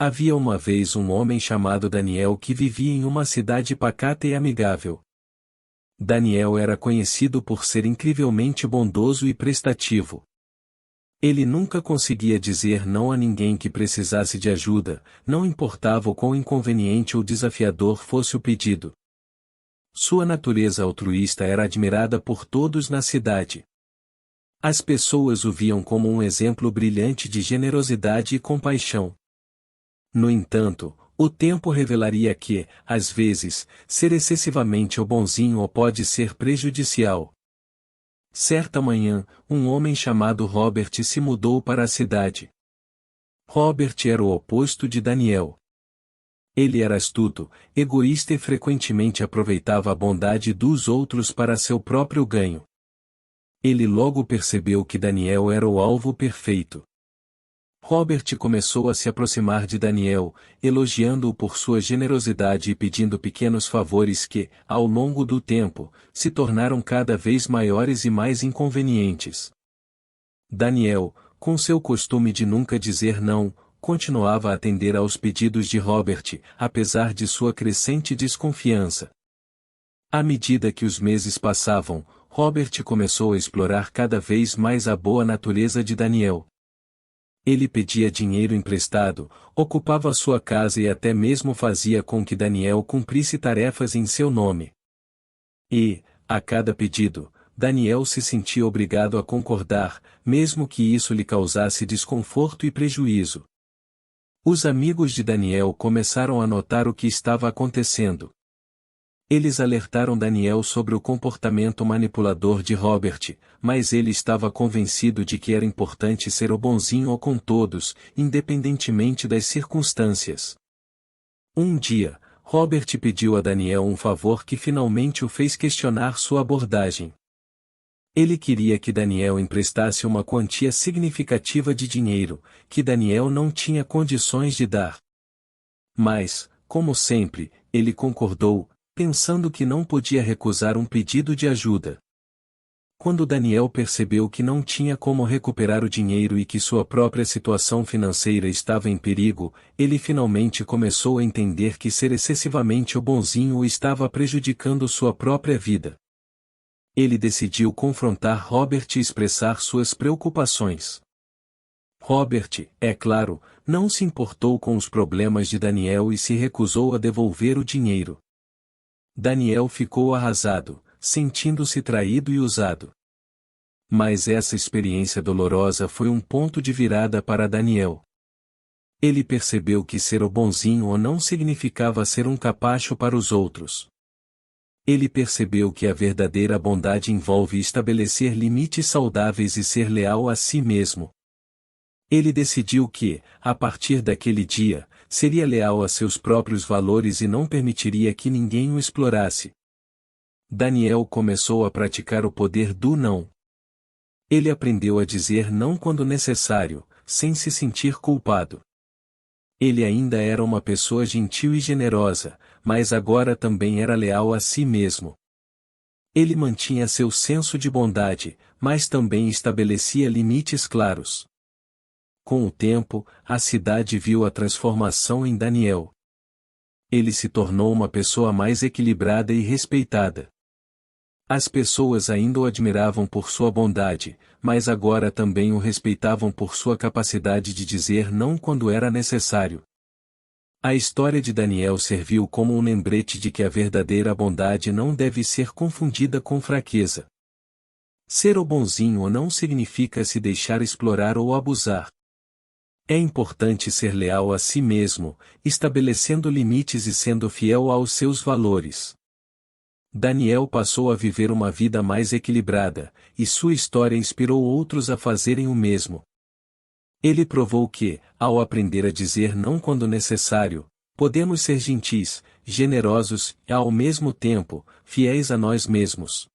Havia uma vez um homem chamado Daniel que vivia em uma cidade pacata e amigável. Daniel era conhecido por ser incrivelmente bondoso e prestativo. Ele nunca conseguia dizer não a ninguém que precisasse de ajuda, não importava o quão inconveniente ou desafiador fosse o pedido. Sua natureza altruísta era admirada por todos na cidade. As pessoas o viam como um exemplo brilhante de generosidade e compaixão. No entanto, o tempo revelaria que, às vezes, ser excessivamente bonzinho pode ser prejudicial. Certa manhã, um homem chamado Robert se mudou para a cidade. Robert era o oposto de Daniel. Ele era astuto, egoísta e frequentemente aproveitava a bondade dos outros para seu próprio ganho. Ele logo percebeu que Daniel era o alvo perfeito. Robert começou a se aproximar de Daniel, elogiando-o por sua generosidade e pedindo pequenos favores que, ao longo do tempo, se tornaram cada vez maiores e mais inconvenientes. Daniel, com seu costume de nunca dizer não, continuava a atender aos pedidos de Robert, apesar de sua crescente desconfiança. À medida que os meses passavam, Robert começou a explorar cada vez mais a boa natureza de Daniel. Ele pedia dinheiro emprestado, ocupava sua casa e até mesmo fazia com que Daniel cumprisse tarefas em seu nome. E, a cada pedido, Daniel se sentia obrigado a concordar, mesmo que isso lhe causasse desconforto e prejuízo. Os amigos de Daniel começaram a notar o que estava acontecendo. Eles alertaram Daniel sobre o comportamento manipulador de Robert, mas ele estava convencido de que era importante ser o bonzinho com todos, independentemente das circunstâncias. Um dia, Robert pediu a Daniel um favor que finalmente o fez questionar sua abordagem. Ele queria que Daniel emprestasse uma quantia significativa de dinheiro, que Daniel não tinha condições de dar. Mas, como sempre, ele concordou, pensando que não podia recusar um pedido de ajuda. Quando Daniel percebeu que não tinha como recuperar o dinheiro e que sua própria situação financeira estava em perigo, ele finalmente começou a entender que ser excessivamente bonzinho estava prejudicando sua própria vida. Ele decidiu confrontar Robert e expressar suas preocupações. Robert, é claro, não se importou com os problemas de Daniel e se recusou a devolver o dinheiro. Daniel ficou arrasado, sentindo-se traído e usado. Mas essa experiência dolorosa foi um ponto de virada para Daniel. Ele percebeu que ser o bonzinho não significava ser um capacho para os outros. Ele percebeu que a verdadeira bondade envolve estabelecer limites saudáveis e ser leal a si mesmo. Ele decidiu que, a partir daquele dia, seria leal a seus próprios valores e não permitiria que ninguém o explorasse. Daniel começou a praticar o poder do não. Ele aprendeu a dizer não quando necessário, sem se sentir culpado. Ele ainda era uma pessoa gentil e generosa, mas agora também era leal a si mesmo. Ele mantinha seu senso de bondade, mas também estabelecia limites claros. Com o tempo, a cidade viu a transformação em Daniel. Ele se tornou uma pessoa mais equilibrada e respeitada. As pessoas ainda o admiravam por sua bondade, mas agora também o respeitavam por sua capacidade de dizer não quando era necessário. A história de Daniel serviu como um lembrete de que a verdadeira bondade não deve ser confundida com fraqueza. Ser o bonzinho não significa se deixar explorar ou abusar. É importante ser leal a si mesmo, estabelecendo limites e sendo fiel aos seus valores. Daniel passou a viver uma vida mais equilibrada, e sua história inspirou outros a fazerem o mesmo. Ele provou que, ao aprender a dizer não quando necessário, podemos ser gentis, generosos e, ao mesmo tempo, fiéis a nós mesmos.